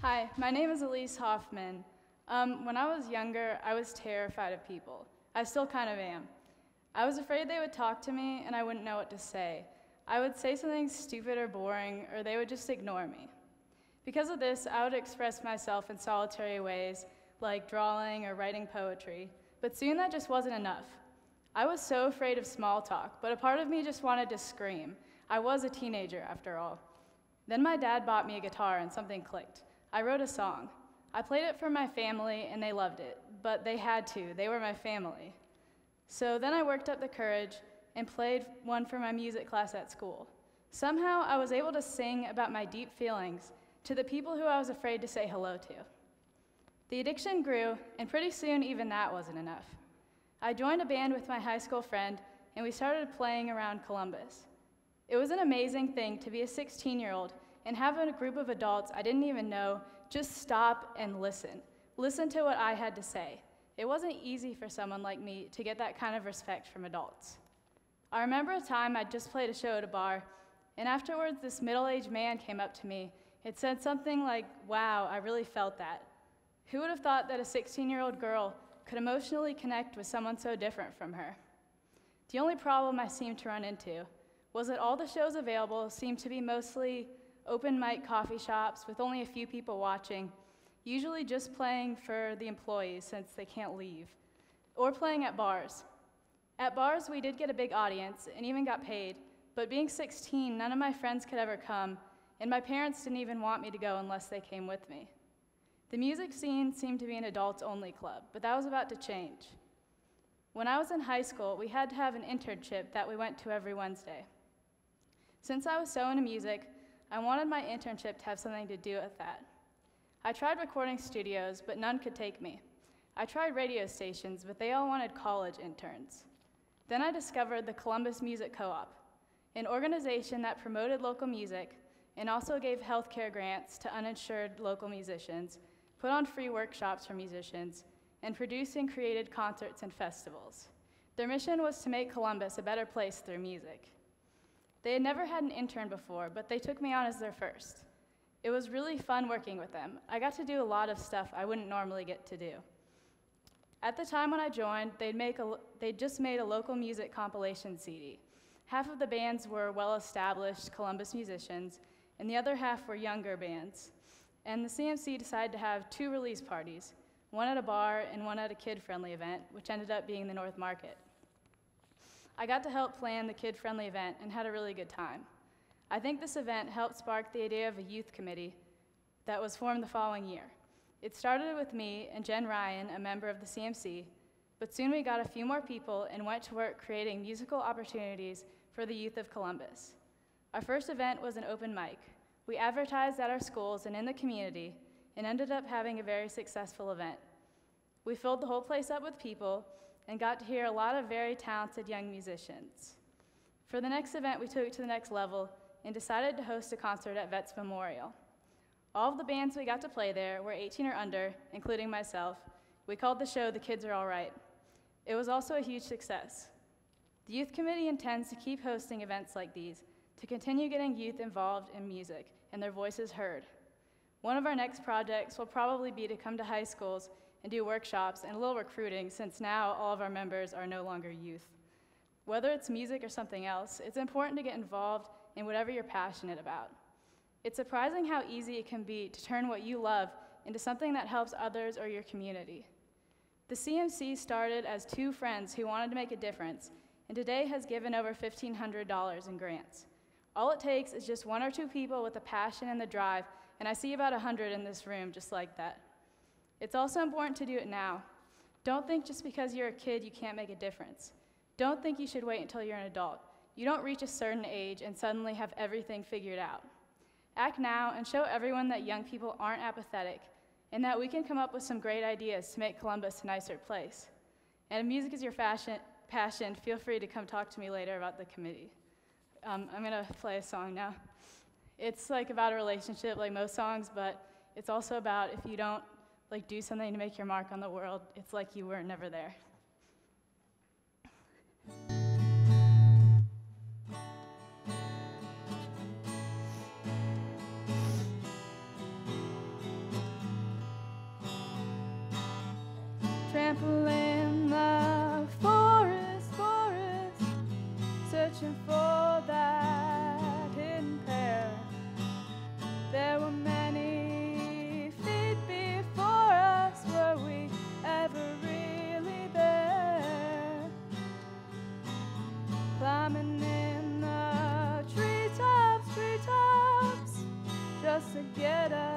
Hi, my name is Elise Hofman. When I was younger, I was terrified of people. I still kind of am. I was afraid they would talk to me and I wouldn't know what to say. I would say something stupid or boring, or they would just ignore me. Because of this, I would express myself in solitary ways, like drawing or writing poetry, but soon that just wasn't enough. I was so afraid of small talk, but a part of me just wanted to scream. I was a teenager, after all. Then my dad bought me a guitar and something clicked. I wrote a song. I played it for my family and they loved it, but they had to. They were my family. So then I worked up the courage and played one for my music class at school. Somehow I was able to sing about my deep feelings to the people who I was afraid to say hello to. The addiction grew, and pretty soon even that wasn't enough. I joined a band with my high school friend and we started playing around Columbus. It was an amazing thing to be a 16-year-old and have a group of adults I didn't even know just stop and listen. Listen to what I had to say. It wasn't easy for someone like me to get that kind of respect from adults. I remember a time I just played a show at a bar, and afterwards this middle-aged man came up to me. It said something like, "Wow, I really felt that." Who would have thought that a 16-year-old girl could emotionally connect with someone so different from her? The only problem I seemed to run into was that all the shows available seemed to be mostly open mic coffee shops with only a few people watching, usually just playing for the employees since they can't leave, or playing at bars. At bars, we did get a big audience and even got paid, but being 16, none of my friends could ever come, and my parents didn't even want me to go unless they came with me. The music scene seemed to be an adults-only club, but that was about to change. When I was in high school, we had to have an internship that we went to every Wednesday. Since I was so into music, I wanted my internship to have something to do with that. I tried recording studios, but none could take me. I tried radio stations, but they all wanted college interns. Then I discovered the Columbus Music Co-op, an organization that promoted local music and also gave healthcare grants to uninsured local musicians, put on free workshops for musicians, and produced and created concerts and festivals. Their mission was to make Columbus a better place through music. They had never had an intern before, but they took me on as their first. It was really fun working with them. I got to do a lot of stuff I wouldn't normally get to do. At the time when I joined, they'd just made a local music compilation CD. Half of the bands were well-established Columbus musicians, and the other half were younger bands. And the CMC decided to have 2 release parties, one at a bar and one at a kid-friendly event, which ended up being the North Market. I got to help plan the kid-friendly event and had a really good time. I think this event helped spark the idea of a youth committee that was formed the following year. It started with me and Jen Ryan, a member of the CMC, but soon we got a few more people and went to work creating musical opportunities for the youth of Columbus. Our first event was an open mic. We advertised at our schools and in the community and ended up having a very successful event. We filled the whole place up with people and got to hear a lot of very talented young musicians. For the next event, we took it to the next level and decided to host a concert at Vets Memorial. All of the bands we got to play there were 18 or under, including myself. We called the show The Kids Are All Right. It was also a huge success. The Youth Committee intends to keep hosting events like these to continue getting youth involved in music and their voices heard. One of our next projects will probably be to come to high schools and do workshops and a little recruiting, since now all of our members are no longer youth. Whether it's music or something else, it's important to get involved in whatever you're passionate about. It's surprising how easy it can be to turn what you love into something that helps others or your community. The CMC started as 2 friends who wanted to make a difference, and today has given over $1,500 in grants. All it takes is just 1 or 2 people with the passion and the drive, and I see about 100 in this room just like that. It's also important to do it now. Don't think just because you're a kid you can't make a difference. Don't think you should wait until you're an adult. You don't reach a certain age and suddenly have everything figured out. Act now and show everyone that young people aren't apathetic and that we can come up with some great ideas to make Columbus a nicer place. And if music is your passion, feel free to come talk to me later about the committee. I'm gonna play a song now. It's like about a relationship like most songs, but it's also about if you don't do something to make your mark on the world, it's like you were never there. searching for that hidden pair. There were many feet before us, were we ever really there? Climbing in the treetops, just to get us